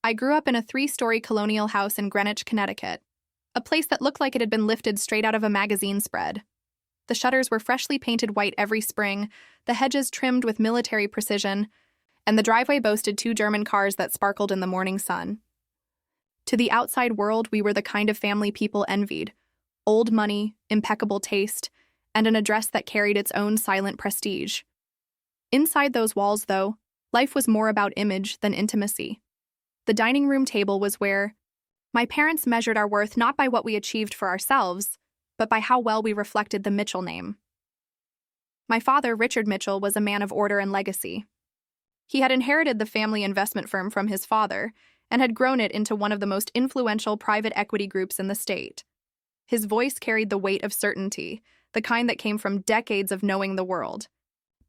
I grew up in a 3-story colonial house in Greenwich, Connecticut, a place that looked like it had been lifted straight out of a magazine spread. The shutters were freshly painted white every spring, the hedges trimmed with military precision, and the driveway boasted 2 German cars that sparkled in the morning sun. To the outside world, we were the kind of family people envied: old money, impeccable taste, and an address that carried its own silent prestige. Inside those walls, though, life was more about image than intimacy. The dining room table was where my parents measured our worth not by what we achieved for ourselves, but by how well we reflected the Mitchell name. My father, Richard Mitchell, was a man of order and legacy. He had inherited the family investment firm from his father and had grown it into one of the most influential private equity groups in the state. His voice carried the weight of certainty, the kind that came from decades of knowing the world,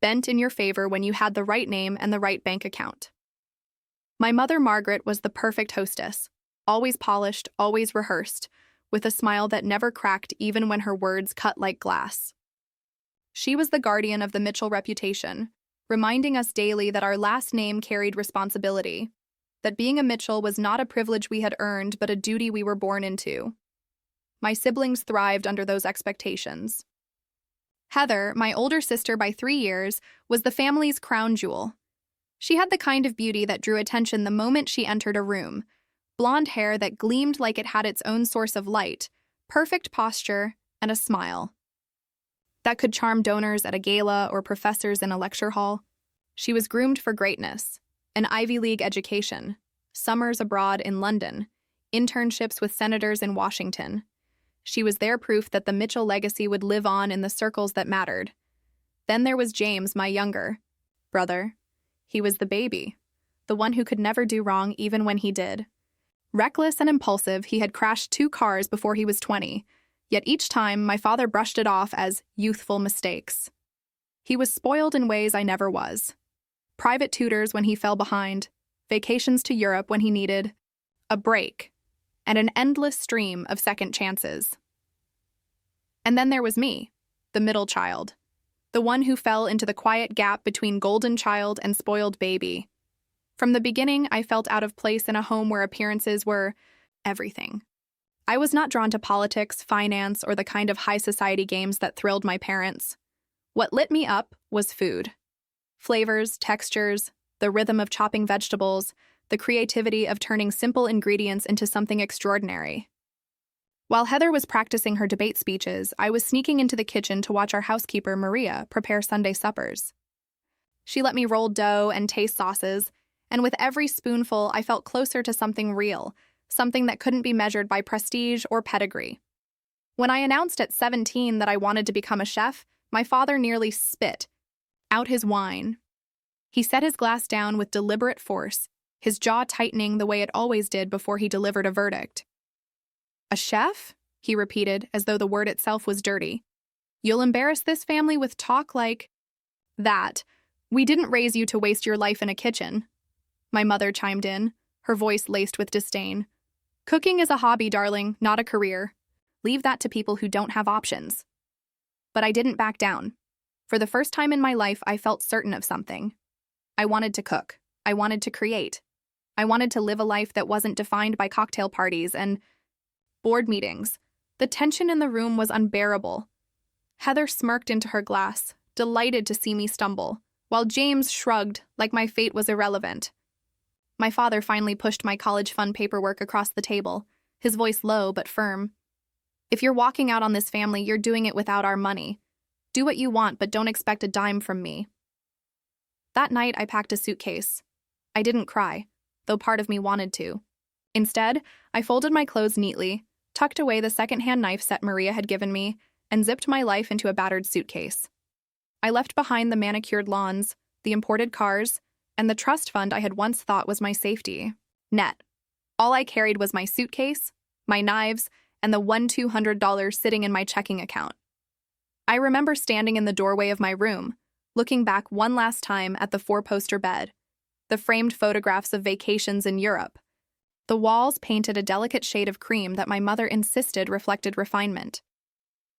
bent in your favor when you had the right name and the right bank account. My mother, Margaret, was the perfect hostess, always polished, always rehearsed, with a smile that never cracked even when her words cut like glass. She was the guardian of the Mitchell reputation, reminding us daily that our last name carried responsibility, that being a Mitchell was not a privilege we had earned but a duty we were born into. My siblings thrived under those expectations. Heather, my older sister by 3 years, was the family's crown jewel. She had the kind of beauty that drew attention the moment she entered a room: blonde hair that gleamed like it had its own source of light, perfect posture, and a smile that could charm donors at a gala or professors in a lecture hall. She was groomed for greatness: an Ivy League education, summers abroad in London, internships with senators in Washington. She was their proof that the Mitchell legacy would live on in the circles that mattered. Then there was James, my younger brother. He was the baby, the one who could never do wrong even when he did. Reckless and impulsive, he had crashed 2 cars before he was 20, yet each time my father brushed it off as youthful mistakes. He was spoiled in ways I never was. Private tutors when he fell behind, vacations to Europe when he needed a break, and an endless stream of second chances. And then there was me, the middle child, the one who fell into the quiet gap between golden child and spoiled baby. From the beginning, I felt out of place in a home where appearances were everything. I was not drawn to politics, finance, or the kind of high society games that thrilled my parents. What lit me up was food. Flavors, textures, the rhythm of chopping vegetables, the creativity of turning simple ingredients into something extraordinary. While Heather was practicing her debate speeches, I was sneaking into the kitchen to watch our housekeeper, Maria, prepare Sunday suppers. She let me roll dough and taste sauces, and with every spoonful, I felt closer to something real, something that couldn't be measured by prestige or pedigree. When I announced at 17 that I wanted to become a chef, my father nearly spit out his wine. He set his glass down with deliberate force, his jaw tightening the way it always did before he delivered a verdict. "A chef?" he repeated, as though the word itself was dirty. "You'll embarrass this family with talk like that. We didn't raise you to waste your life in a kitchen." My mother chimed in, her voice laced with disdain. "Cooking is a hobby, darling, not a career. Leave that to people who don't have options." But I didn't back down. For the first time in my life, I felt certain of something. I wanted to cook. I wanted to create. I wanted to live a life that wasn't defined by cocktail parties and board meetings. The tension in the room was unbearable. Heather smirked into her glass, delighted to see me stumble, while James shrugged like my fate was irrelevant. My father finally pushed my college fund paperwork across the table, his voice low but firm. "If you're walking out on this family, you're doing it without our money. Do what you want, but don't expect a dime from me." That night, I packed a suitcase. I didn't cry, though part of me wanted to. Instead, I folded my clothes neatly, tucked away the second-hand knife set Maria had given me, and zipped my life into a battered suitcase. I left behind the manicured lawns, the imported cars, and the trust fund I had once thought was my safety net. All I carried was my suitcase, my knives, and the $200 sitting in my checking account. I remember standing in the doorway of my room, looking back one last time at the 4-poster bed, the framed photographs of vacations in Europe. The walls painted a delicate shade of cream that my mother insisted reflected refinement.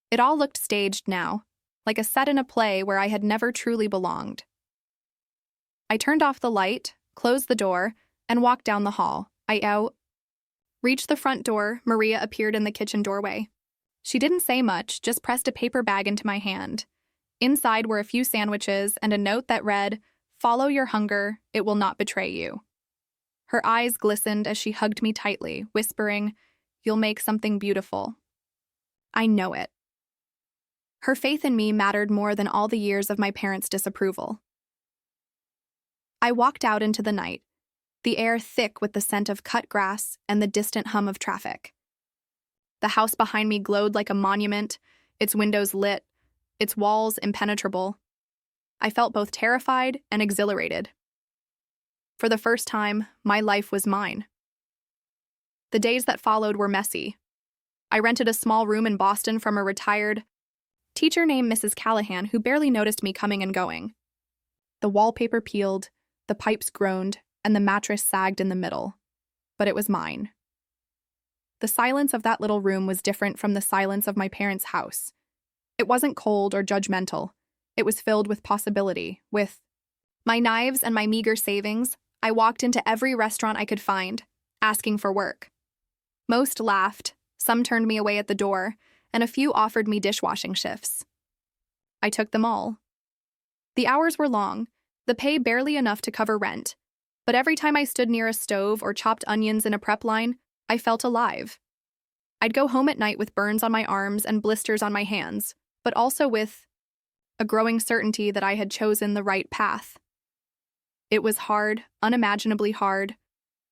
It all looked staged now, like a set in a play where I had never truly belonged. I turned off the light, closed the door, and walked down the hall, I out. Reached the front door, Maria appeared in the kitchen doorway. She didn't say much, just pressed a paper bag into my hand. Inside were a few sandwiches and a note that read, "Follow your hunger, it will not betray you." Her eyes glistened as she hugged me tightly, whispering, "You'll make something beautiful." I know it. Her faith in me mattered more than all the years of my parents' disapproval. I walked out into the night, the air thick with the scent of cut grass and the distant hum of traffic. The house behind me glowed like a monument, its windows lit, its walls impenetrable. I felt both terrified and exhilarated. For the first time, my life was mine. The days that followed were messy. I rented a small room in Boston from a retired teacher named Mrs. Callahan who barely noticed me coming and going. The wallpaper peeled, the pipes groaned, and the mattress sagged in the middle. But it was mine. The silence of that little room was different from the silence of my parents' house. It wasn't cold or judgmental. It was filled with possibility, with my knives and my meager savings. I walked into every restaurant I could find, asking for work. Most laughed, some turned me away at the door, and a few offered me dishwashing shifts. I took them all. The hours were long, the pay barely enough to cover rent, but every time I stood near a stove or chopped onions in a prep line, I felt alive. I'd go home at night with burns on my arms and blisters on my hands, but also with a growing certainty that I had chosen the right path. It was hard, unimaginably hard,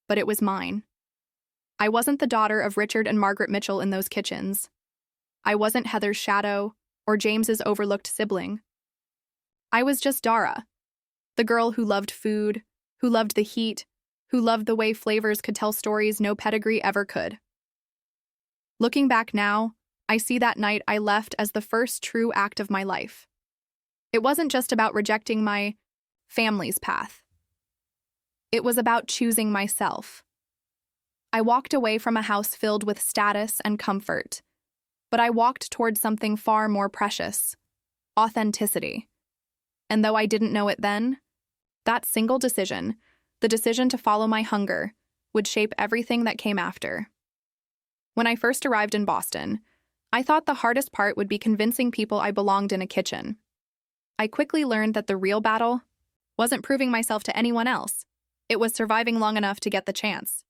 but it was mine. I wasn't the daughter of Richard and Margaret Mitchell in those kitchens. I wasn't Heather's shadow or James's overlooked sibling. I was just Dara, the girl who loved food, who loved the heat, who loved the way flavors could tell stories no pedigree ever could. Looking back now, I see that night I left as the first true act of my life. It wasn't just about rejecting my family's path. It was about choosing myself. I walked away from a house filled with status and comfort, but I walked towards something far more precious: authenticity. And though I didn't know it then, that single decision, the decision to follow my hunger, would shape everything that came after. When I first arrived in Boston, I thought the hardest part would be convincing people I belonged in a kitchen. I quickly learned that the real battle wasn't proving myself to anyone else. It was surviving long enough to get the chance.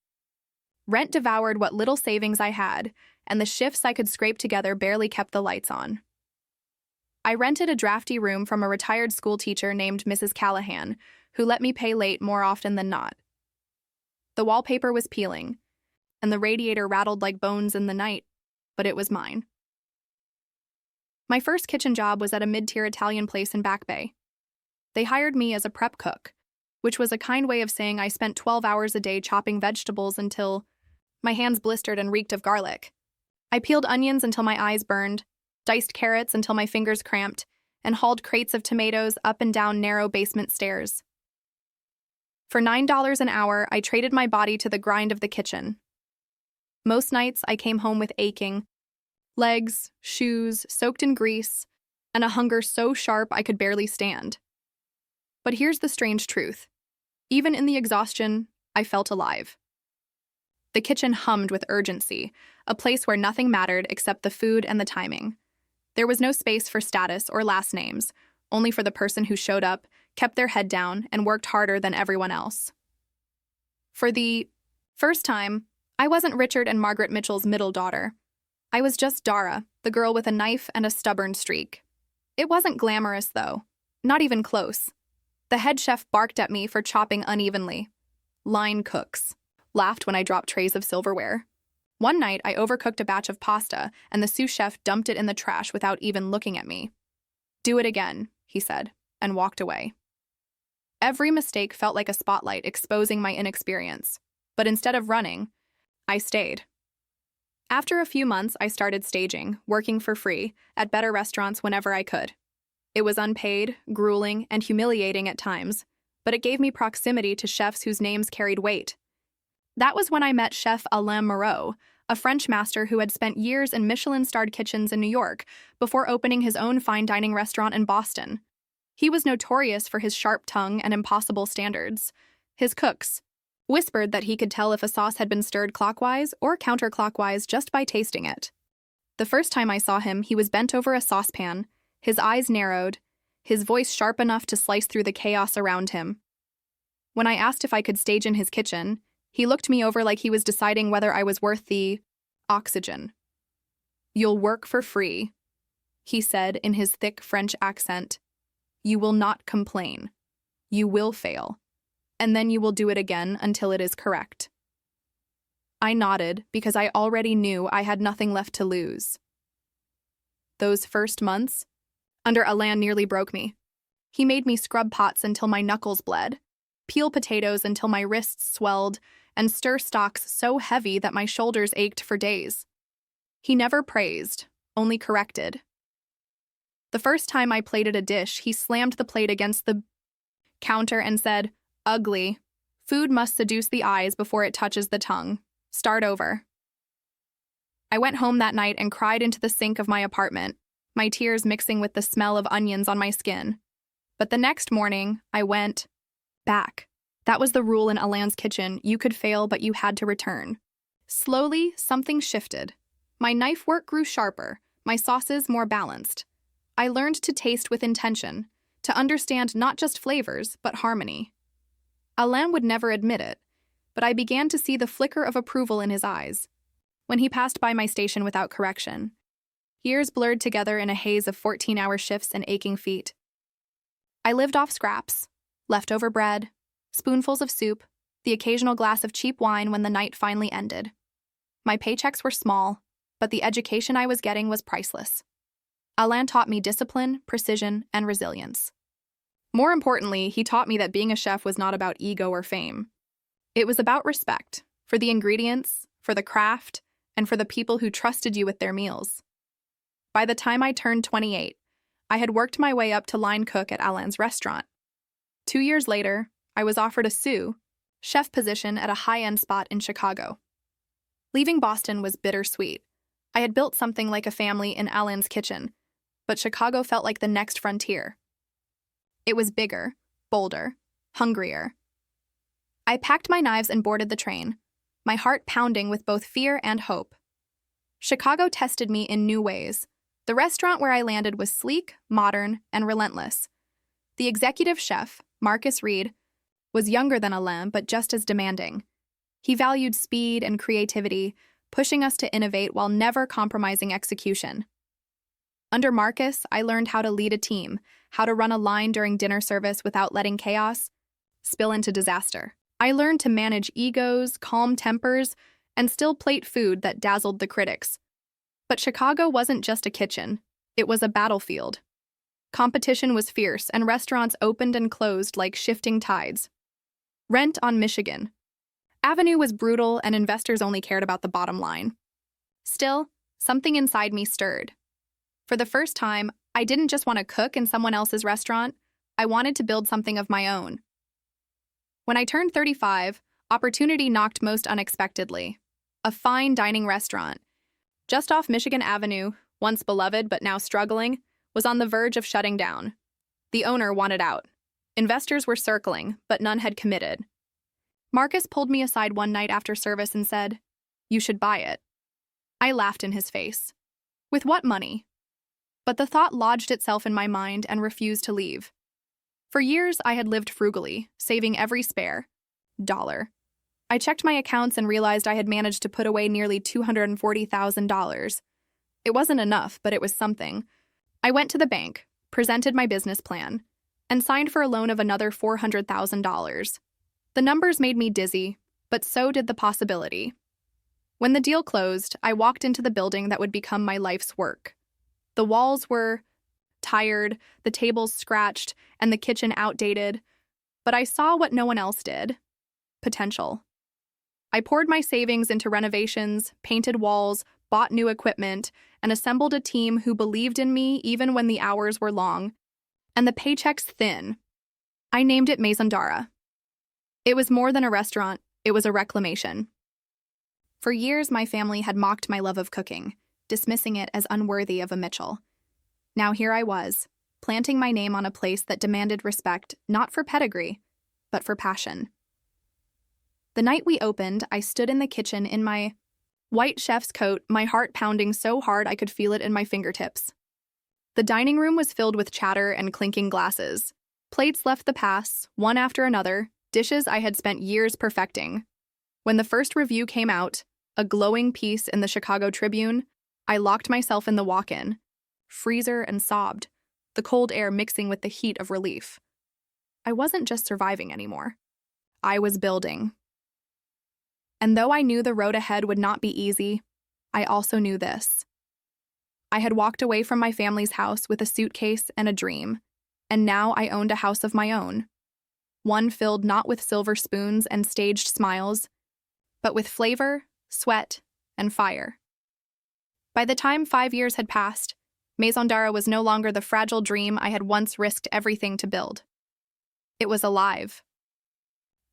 Rent devoured what little savings I had, and the shifts I could scrape together barely kept the lights on. I rented a drafty room from a retired school teacher named Mrs. Callahan, who let me pay late more often than not. The wallpaper was peeling, and the radiator rattled like bones in the night, but it was mine. My first kitchen job was at a mid-tier Italian place in Back Bay. They hired me as a prep cook, which was a kind way of saying I spent 12 hours a day chopping vegetables until my hands blistered and reeked of garlic. I peeled onions until my eyes burned, diced carrots until my fingers cramped, and hauled crates of tomatoes up and down narrow basement stairs. For $9 an hour, I traded my body to the grind of the kitchen. Most nights, I came home with aching legs, shoes soaked in grease, and a hunger so sharp I could barely stand. But here's the strange truth. Even in the exhaustion, I felt alive. The kitchen hummed with urgency, a place where nothing mattered except the food and the timing. There was no space for status or last names, only for the person who showed up, kept their head down, and worked harder than everyone else. For the first time, I wasn't Richard and Margaret Mitchell's middle daughter. I was just Dara, the girl with a knife and a stubborn streak. It wasn't glamorous, though. Not even close. The head chef barked at me for chopping unevenly. Line cooks laughed when I dropped trays of silverware. One night, I overcooked a batch of pasta, and the sous chef dumped it in the trash without even looking at me. "Do it again," he said, and walked away. Every mistake felt like a spotlight exposing my inexperience, but instead of running, I stayed. After a few months, I started staging, working for free, at better restaurants whenever I could. It was unpaid, grueling, and humiliating at times, but it gave me proximity to chefs whose names carried weight. That was when I met Chef Alain Moreau, a French master who had spent years in Michelin-starred kitchens in New York before opening his own fine dining restaurant in Boston. He was notorious for his sharp tongue and impossible standards. His cooks, whispered that he could tell if a sauce had been stirred clockwise or counterclockwise just by tasting it. The first time I saw him, he was bent over a saucepan, his eyes narrowed, his voice sharp enough to slice through the chaos around him. When I asked if I could stage in his kitchen, he looked me over like he was deciding whether I was worth the oxygen. "You'll work for free," he said in his thick French accent. "You will not complain. You will fail. And then you will do it again until it is correct." I nodded because I already knew I had nothing left to lose. Those first months, under Alain, nearly broke me. He made me scrub pots until my knuckles bled, peel potatoes until my wrists swelled, and stir stocks so heavy that my shoulders ached for days. He never praised, only corrected. The first time I plated a dish, he slammed the plate against the counter and said, "Ugly. Food must seduce the eyes before it touches the tongue. Start over." I went home that night and cried into the sink of my apartment, my tears mixing with the smell of onions on my skin. But the next morning, I went back. That was the rule in Alain's kitchen. You could fail, but you had to return. Slowly, something shifted. My knife work grew sharper, my sauces more balanced. I learned to taste with intention, to understand not just flavors, but harmony. Alain would never admit it, but I began to see the flicker of approval in his eyes. When he passed by my station without correction, years blurred together in a haze of 14-hour shifts and aching feet. I lived off scraps, leftover bread, spoonfuls of soup, the occasional glass of cheap wine when the night finally ended. My paychecks were small, but the education I was getting was priceless. Alain taught me discipline, precision, and resilience. More importantly, he taught me that being a chef was not about ego or fame. It was about respect, for the ingredients, for the craft, and for the people who trusted you with their meals. By the time I turned 28, I had worked my way up to line cook at Alain's restaurant. 2 years later, I was offered a chef position at a high-end spot in Chicago. Leaving Boston was bittersweet. I had built something like a family in Alain's kitchen, but Chicago felt like the next frontier. It was bigger, bolder, hungrier. I packed my knives and boarded the train, my heart pounding with both fear and hope. Chicago tested me in new ways. The restaurant where I landed was sleek, modern, and relentless. The executive chef, Marcus Reed, was younger than Alain, but just as demanding. He valued speed and creativity, pushing us to innovate while never compromising execution. Under Marcus, I learned how to lead a team, how to run a line during dinner service without letting chaos spill into disaster. I learned to manage egos, calm tempers, and still plate food that dazzled the critics. But Chicago wasn't just a kitchen, it was a battlefield. Competition was fierce, and restaurants opened and closed like shifting tides. Rent on Michigan Avenue was brutal, and investors only cared about the bottom line. Still, something inside me stirred. For the first time, I didn't just want to cook in someone else's restaurant, I wanted to build something of my own. When I turned 35, opportunity knocked most unexpectedly. A fine dining restaurant, just off Michigan Avenue, once beloved but now struggling, was on the verge of shutting down. The owner wanted out. Investors were circling, but none had committed. Marcus pulled me aside one night after service and said, "You should buy it." I laughed in his face. With what money? But the thought lodged itself in my mind and refused to leave. For years, I had lived frugally, saving every spare dollar. I checked my accounts and realized I had managed to put away nearly $240,000. It wasn't enough, but it was something. I went to the bank, presented my business plan, and signed for a loan of another $400,000. The numbers made me dizzy, but so did the possibility. When the deal closed, I walked into the building that would become my life's work. The walls were tired, the tables scratched, and the kitchen outdated, but I saw what no one else did: potential. I poured my savings into renovations, painted walls, bought new equipment, and assembled a team who believed in me even when the hours were long and the paychecks thin. I named it Maison Dara. It was more than a restaurant, it was a reclamation. For years, my family had mocked my love of cooking, dismissing it as unworthy of a Mitchell. Now here I was, planting my name on a place that demanded respect not for pedigree, but for passion. The night we opened, I stood in the kitchen in my white chef's coat, my heart pounding so hard I could feel it in my fingertips. The dining room was filled with chatter and clinking glasses. Plates left the pass, one after another, dishes I had spent years perfecting. When the first review came out, a glowing piece in the Chicago Tribune, I locked myself in the walk-in, freezer and sobbed, the cold air mixing with the heat of relief. I wasn't just surviving anymore. I was building. And though I knew the road ahead would not be easy, I also knew this. I had walked away from my family's house with a suitcase and a dream, and now I owned a house of my own. One filled not with silver spoons and staged smiles, but with flavor, sweat, and fire. By the time 5 years had passed, Maison Dara was no longer the fragile dream I had once risked everything to build. It was alive.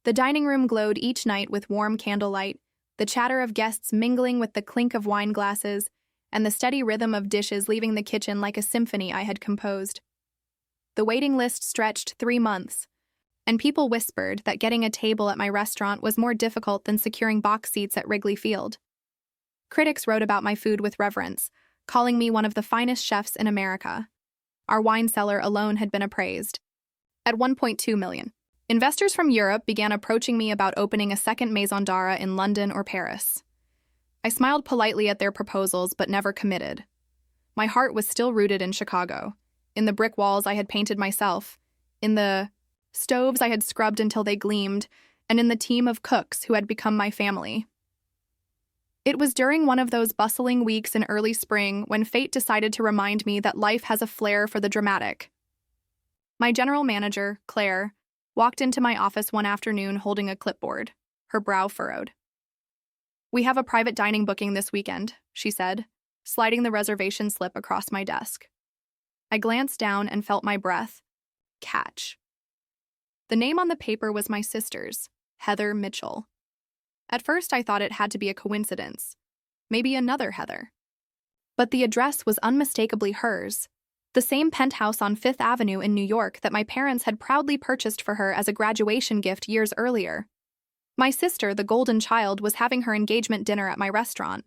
The dining room glowed each night with warm candlelight, the chatter of guests mingling with the clink of wine glasses, and the steady rhythm of dishes leaving the kitchen like a symphony I had composed. The waiting list stretched 3 months, and people whispered that getting a table at my restaurant was more difficult than securing box seats at Wrigley Field. Critics wrote about my food with reverence, calling me one of the finest chefs in America. Our wine cellar alone had been appraised at $1.2 million. Investors from Europe began approaching me about opening a second Maison Dara in London or Paris. I smiled politely at their proposals but never committed. My heart was still rooted in Chicago, in the brick walls I had painted myself, in the stoves I had scrubbed until they gleamed, and in the team of cooks who had become my family. It was during one of those bustling weeks in early spring when fate decided to remind me that life has a flair for the dramatic. My general manager, Claire, walked into my office one afternoon holding a clipboard, her brow furrowed. "We have a private dining booking this weekend," she said, sliding the reservation slip across my desk. I glanced down and felt my breath catch. The name on the paper was my sister's, Heather Mitchell. At first I thought it had to be a coincidence, maybe another Heather. But the address was unmistakably hers, the same penthouse on Fifth Avenue in New York that my parents had proudly purchased for her as a graduation gift years earlier. My sister, the golden child, was having her engagement dinner at my restaurant.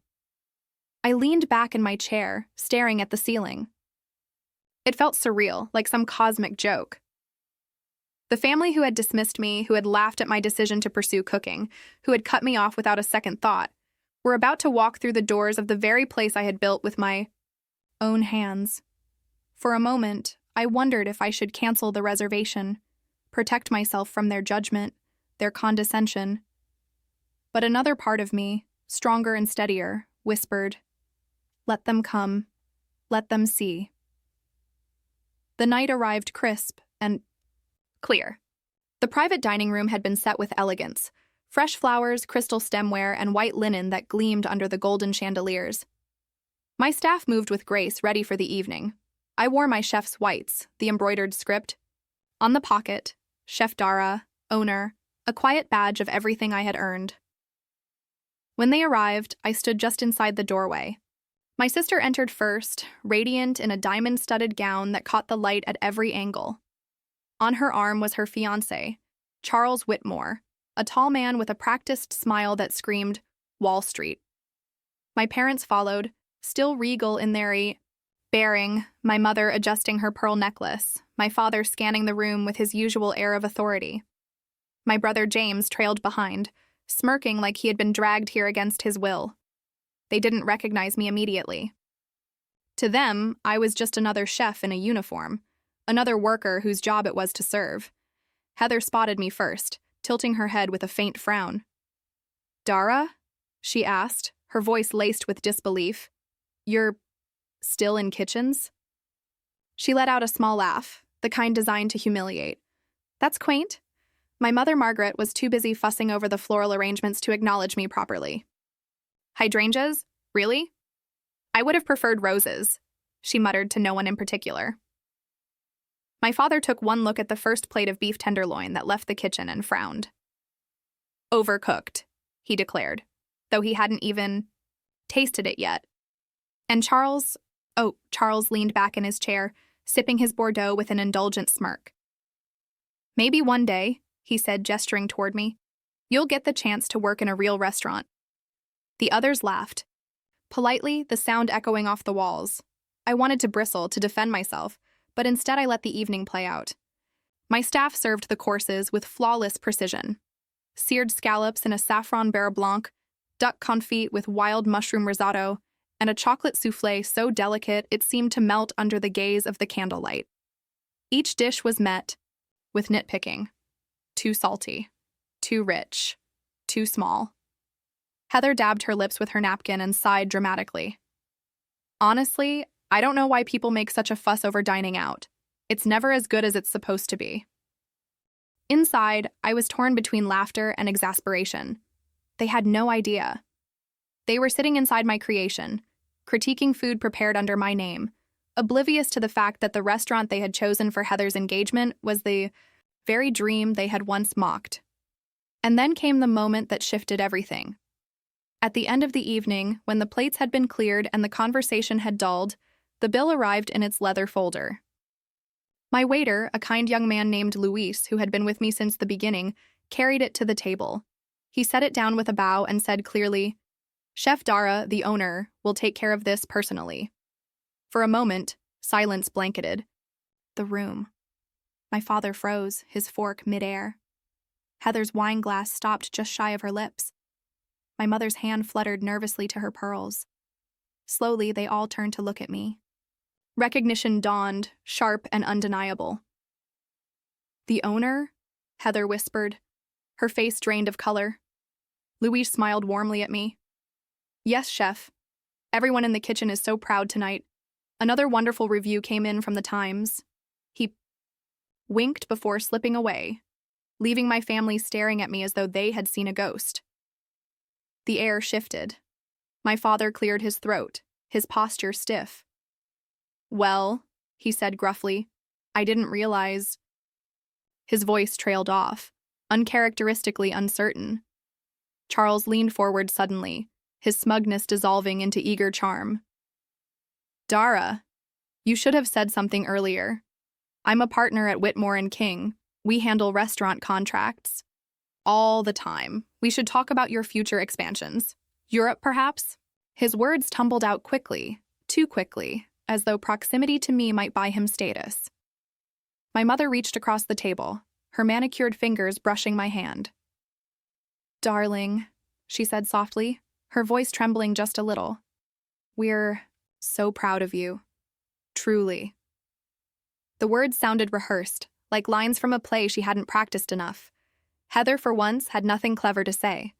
I leaned back in my chair, staring at the ceiling. It felt surreal, like some cosmic joke. The family who had dismissed me, who had laughed at my decision to pursue cooking, who had cut me off without a second thought, were about to walk through the doors of the very place I had built with my own hands. For a moment, I wondered if I should cancel the reservation, protect myself from their judgment, their condescension. But another part of me, stronger and steadier, whispered, "Let them come. Let them see." The night arrived crisp and clear. The private dining room had been set with elegance, fresh flowers, crystal stemware, and white linen that gleamed under the golden chandeliers. My staff moved with grace, ready for the evening. I wore my chef's whites, the embroidered script. On the pocket, Chef Dara, owner, a quiet badge of everything I had earned. When they arrived, I stood just inside the doorway. My sister entered first, radiant in a diamond-studded gown that caught the light at every angle. On her arm was her fiancé, Charles Whitmore, a tall man with a practiced smile that screamed, Wall Street. My parents followed, still regal in their bearing, my mother adjusting her pearl necklace, my father scanning the room with his usual air of authority. My brother James trailed behind, smirking like he had been dragged here against his will. They didn't recognize me immediately. To them, I was just another chef in a uniform, another worker whose job it was to serve. Heather spotted me first, tilting her head with a faint frown. "Dara?" she asked, her voice laced with disbelief. "You're still in kitchens?" She let out a small laugh, the kind designed to humiliate. "That's quaint." My mother, Margaret, was too busy fussing over the floral arrangements to acknowledge me properly. "Hydrangeas? Really? I would have preferred roses," she muttered to no one in particular. My father took one look at the first plate of beef tenderloin that left the kitchen and frowned. "Overcooked," he declared, though he hadn't even tasted it yet. And Charles leaned back in his chair, sipping his Bordeaux with an indulgent smirk. "Maybe one day," he said, gesturing toward me. You'll get the chance to work in a real restaurant." The others laughed, politely, the sound echoing off the walls. I wanted to bristle to defend myself, but instead I let the evening play out. My staff served the courses with flawless precision. Seared scallops in a saffron beurre blanc, duck confit with wild mushroom risotto, and a chocolate soufflé so delicate it seemed to melt under the gaze of the candlelight. Each dish was met with nitpicking. Too salty, too rich, too small. Heather dabbed her lips with her napkin and sighed dramatically. "Honestly, I don't know why people make such a fuss over dining out. It's never as good as it's supposed to be." Inside, I was torn between laughter and exasperation. They had no idea. They were sitting inside my creation, critiquing food prepared under my name, oblivious to the fact that the restaurant they had chosen for Heather's engagement was the very dream they had once mocked. And then came the moment that shifted everything. At the end of the evening, when the plates had been cleared and the conversation had dulled, the bill arrived in its leather folder. My waiter, a kind young man named Luis, who had been with me since the beginning, carried it to the table. He set it down with a bow and said clearly, "Chef Dara, the owner, will take care of this personally." For a moment, silence blanketed the room. My father froze, his fork midair. Heather's wine glass stopped just shy of her lips. My mother's hand fluttered nervously to her pearls. Slowly, they all turned to look at me. Recognition dawned, sharp and undeniable. "The owner?" Heather whispered, her face drained of color. Louise smiled warmly at me. "Yes, chef. Everyone in the kitchen is so proud tonight. Another wonderful review came in from the Times." He winked before slipping away, leaving my family staring at me as though they had seen a ghost. The air shifted. My father cleared his throat, his posture stiff. "Well," he said gruffly, "I didn't realize—" His voice trailed off, uncharacteristically uncertain. Charles leaned forward suddenly, his smugness dissolving into eager charm. "Dara, you should have said something earlier. I'm a partner at Whitmore and King. We handle restaurant contracts. All the time. We should talk about your future expansions. Europe, perhaps?" His words tumbled out quickly, too quickly, as though proximity to me might buy him status. My mother reached across the table, her manicured fingers brushing my hand. "Darling," she said softly, her voice trembling just a little. "We're so proud of you. Truly." The words sounded rehearsed, like lines from a play she hadn't practiced enough. Heather, for once, had nothing clever to say.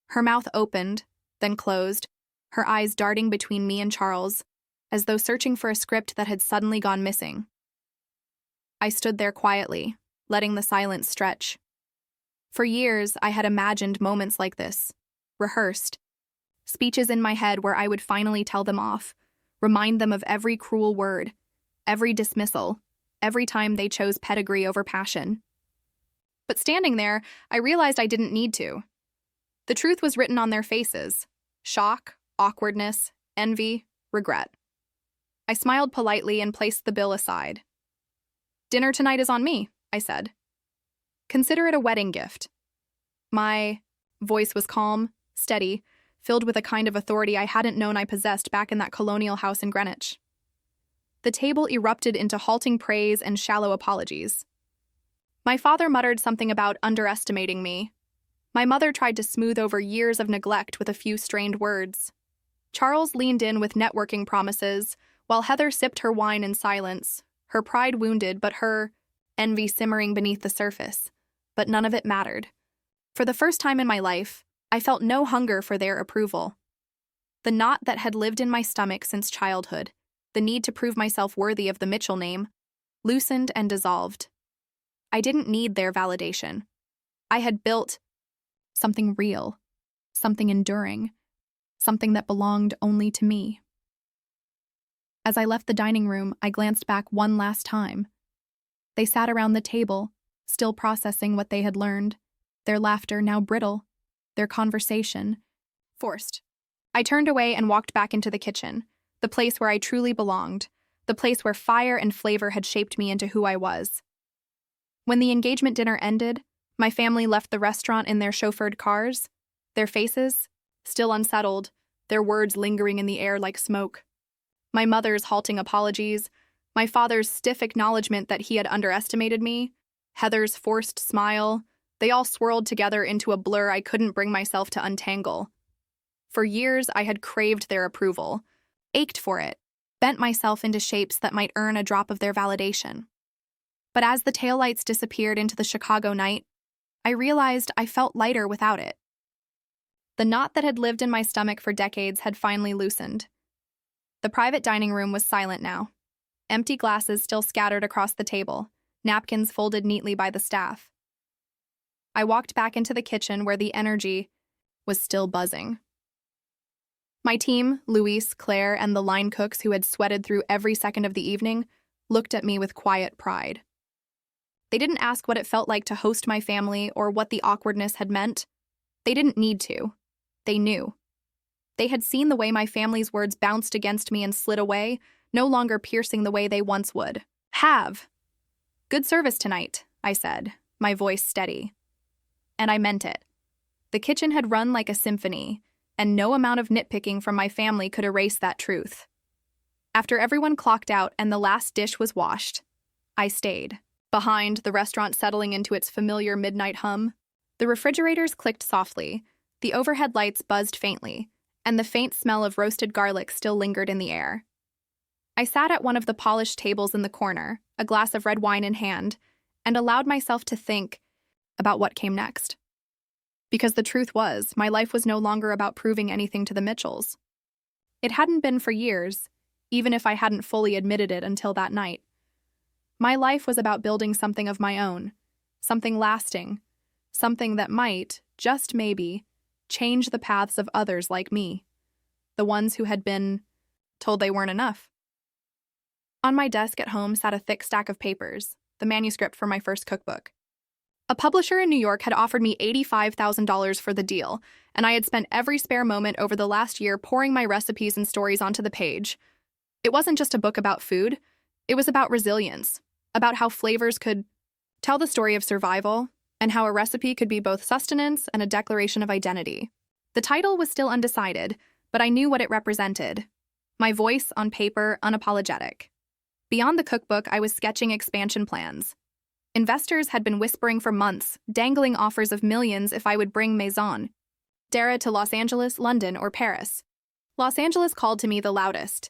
Her mouth opened, then closed, her eyes darting between me and Charles, as though searching for a script that had suddenly gone missing. I stood there quietly, letting the silence stretch. For years, I had imagined moments like this, rehearsed, speeches in my head where I would finally tell them off, remind them of every cruel word, every dismissal, every time they chose pedigree over passion. But standing there, I realized I didn't need to. The truth was written on their faces: shock, awkwardness, envy, regret. I smiled politely and placed the bill aside. "Dinner tonight is on me," I said. "Consider it a wedding gift." My voice was calm, steady, filled with a kind of authority I hadn't known I possessed back in that colonial house in Greenwich. The table erupted into halting praise and shallow apologies. My father muttered something about underestimating me. My mother tried to smooth over years of neglect with a few strained words. Charles leaned in with networking promises, while Heather sipped her wine in silence, her pride wounded but her envy simmering beneath the surface. But none of it mattered. For the first time in my life, I felt no hunger for their approval. The knot that had lived in my stomach since childhood, the need to prove myself worthy of the Mitchell name, loosened and dissolved. I didn't need their validation. I had built something real, something enduring, something that belonged only to me. As I left the dining room, I glanced back one last time. They sat around the table, still processing what they had learned, their laughter now brittle, their conversation forced. I turned away and walked back into the kitchen, the place where I truly belonged, the place where fire and flavor had shaped me into who I was. When the engagement dinner ended, My family left the restaurant in their chauffeured cars, their faces still unsettled, their words lingering in the air like smoke. My mother's halting apologies, my father's stiff acknowledgement that he had underestimated me, Heather's forced smile, they all swirled together into a blur I couldn't bring myself to untangle. For years, I had craved their approval, ached for it, bent myself into shapes that might earn a drop of their validation. But as the taillights disappeared into the Chicago night, I realized I felt lighter without it. The knot that had lived in my stomach for decades had finally loosened. The private dining room was silent now. Empty glasses still scattered across the table, napkins folded neatly by the staff. I walked back into the kitchen where the energy was still buzzing. My team, Luis, Claire, and the line cooks who had sweated through every second of the evening, looked at me with quiet pride. They didn't ask what it felt like to host my family or what the awkwardness had meant. They didn't need to. They knew. They had seen the way my family's words bounced against me and slid away, no longer piercing the way they once would. Have. Good service tonight, I said, my voice steady. And I meant it. The kitchen had run like a symphony, and no amount of nitpicking from my family could erase that truth. After everyone clocked out and the last dish was washed, I stayed. Behind, the restaurant settling into its familiar midnight hum, the refrigerators clicked softly, the overhead lights buzzed faintly, and the faint smell of roasted garlic still lingered in the air. I sat at one of the polished tables in the corner, a glass of red wine in hand, and allowed myself to think about what came next. Because the truth was, my life was no longer about proving anything to the Mitchells. It hadn't been for years, even if I hadn't fully admitted it until that night. My life was about building something of my own, something lasting, something that might, just maybe, change the paths of others like me, the ones who had been told they weren't enough. On my desk at home sat a thick stack of papers, the manuscript for my first cookbook. A publisher in New York had offered me $85,000 for the deal, and I had spent every spare moment over the last year pouring my recipes and stories onto the page. It wasn't just a book about food, it was about resilience, about how flavors could tell the story of survival, and how a recipe could be both sustenance and a declaration of identity. The title was still undecided, but I knew what it represented. My voice on paper, unapologetic. Beyond the cookbook, I was sketching expansion plans. Investors had been whispering for months, dangling offers of millions if I would bring Maison Dara to Los Angeles, London, or Paris. Los Angeles called to me the loudest.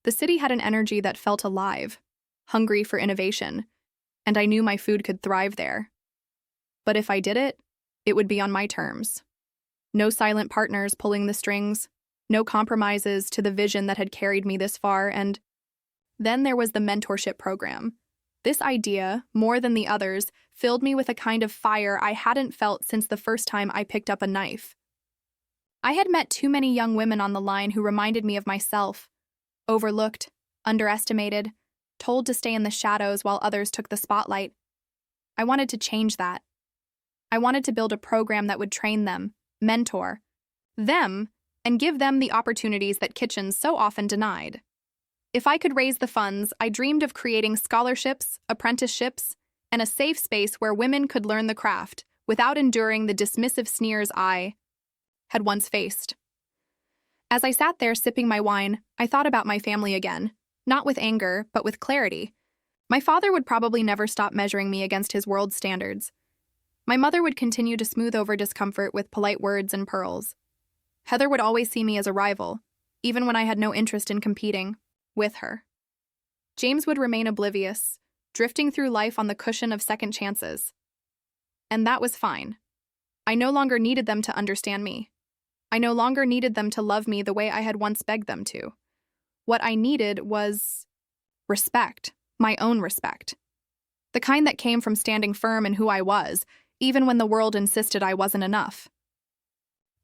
The city had an energy that felt alive, hungry for innovation, and I knew my food could thrive there. But if I did it, it would be on my terms. No silent partners pulling the strings, no compromises to the vision that had carried me this far, and then there was the mentorship program. This idea, more than the others, filled me with a kind of fire I hadn't felt since the first time I picked up a knife. I had met too many young women on the line who reminded me of myself, overlooked, underestimated, told to stay in the shadows while others took the spotlight. I wanted to change that. I wanted to build a program that would train them, mentor them, and give them the opportunities that kitchens so often denied. If I could raise the funds, I dreamed of creating scholarships, apprenticeships, and a safe space where women could learn the craft without enduring the dismissive sneers I had once faced. As I sat there sipping my wine, I thought about my family again, not with anger, but with clarity. My father would probably never stop measuring me against his world standards. My mother would continue to smooth over discomfort with polite words and pearls. Heather would always see me as a rival, even when I had no interest in competing with her. James would remain oblivious, drifting through life on the cushion of second chances. And that was fine. I no longer needed them to understand me. I no longer needed them to love me the way I had once begged them to. What I needed was respect, my own respect. The kind that came from standing firm in who I was, even when the world insisted I wasn't enough.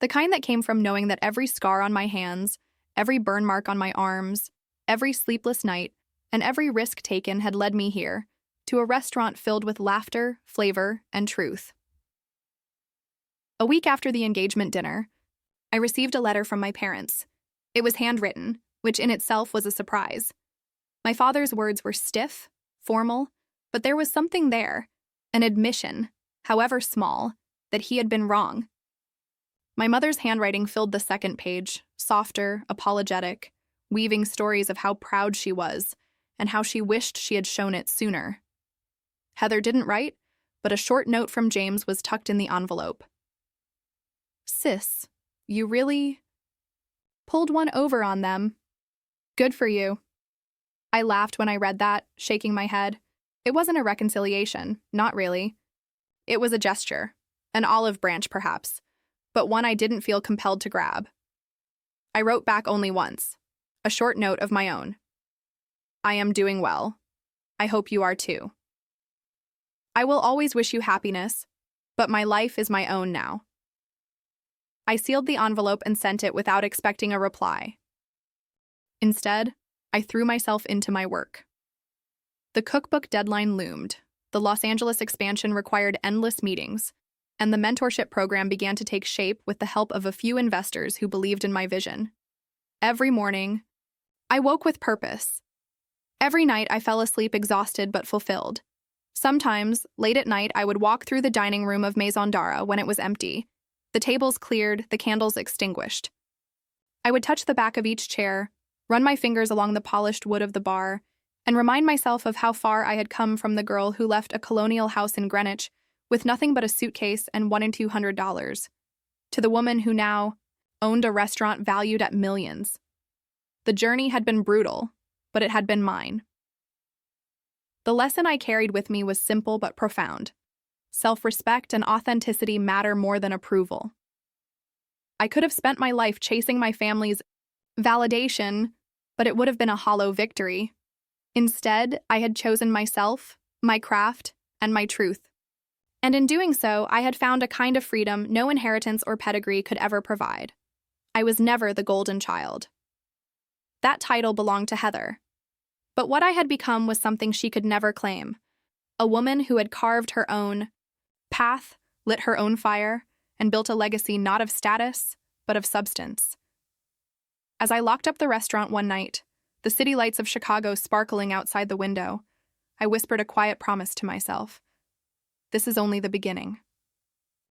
The kind that came from knowing that every scar on my hands, every burn mark on my arms, every sleepless night, and every risk taken had led me here, to a restaurant filled with laughter, flavor, and truth. A week after the engagement dinner, I received a letter from my parents. It was handwritten, which in itself was a surprise. My father's words were stiff, formal, but there was something there, an admission, however small, that he had been wrong. My mother's handwriting filled the second page, softer, apologetic, weaving stories of how proud she was and how she wished she had shown it sooner. Heather didn't write, but a short note from James was tucked in the envelope. "Sis, you really pulled one over on them. Good for you." I laughed when I read that, shaking my head. It wasn't a reconciliation, not really. It was a gesture, an olive branch perhaps, but one I didn't feel compelled to grab. I wrote back only once, a short note of my own. "I am doing well. I hope you are too. I will always wish you happiness, but my life is my own now." I sealed the envelope and sent it without expecting a reply. Instead, I threw myself into my work. The cookbook deadline loomed, the Los Angeles expansion required endless meetings, and the mentorship program began to take shape with the help of a few investors who believed in my vision. Every morning, I woke with purpose. Every night, I fell asleep exhausted but fulfilled. Sometimes, late at night, I would walk through the dining room of Maison Dara when it was empty, the tables cleared, the candles extinguished. I would touch the back of each chair, run my fingers along the polished wood of the bar, and remind myself of how far I had come from the girl who left a colonial house in Greenwich with nothing but a suitcase and $1 in $200, to the woman who now owned a restaurant valued at millions. The journey had been brutal, but it had been mine. The lesson I carried with me was simple but profound. Self-respect and authenticity matter more than approval. I could have spent my life chasing my family's validation, but it would have been a hollow victory. Instead, I had chosen myself, my craft, and my truth. And in doing so, I had found a kind of freedom no inheritance or pedigree could ever provide. I was never the golden child. That title belonged to Heather. But what I had become was something she could never claim. A woman who had carved her own path, lit her own fire, and built a legacy not of status, but of substance. As I locked up the restaurant one night, the city lights of Chicago sparkling outside the window, I whispered a quiet promise to myself. This is only the beginning.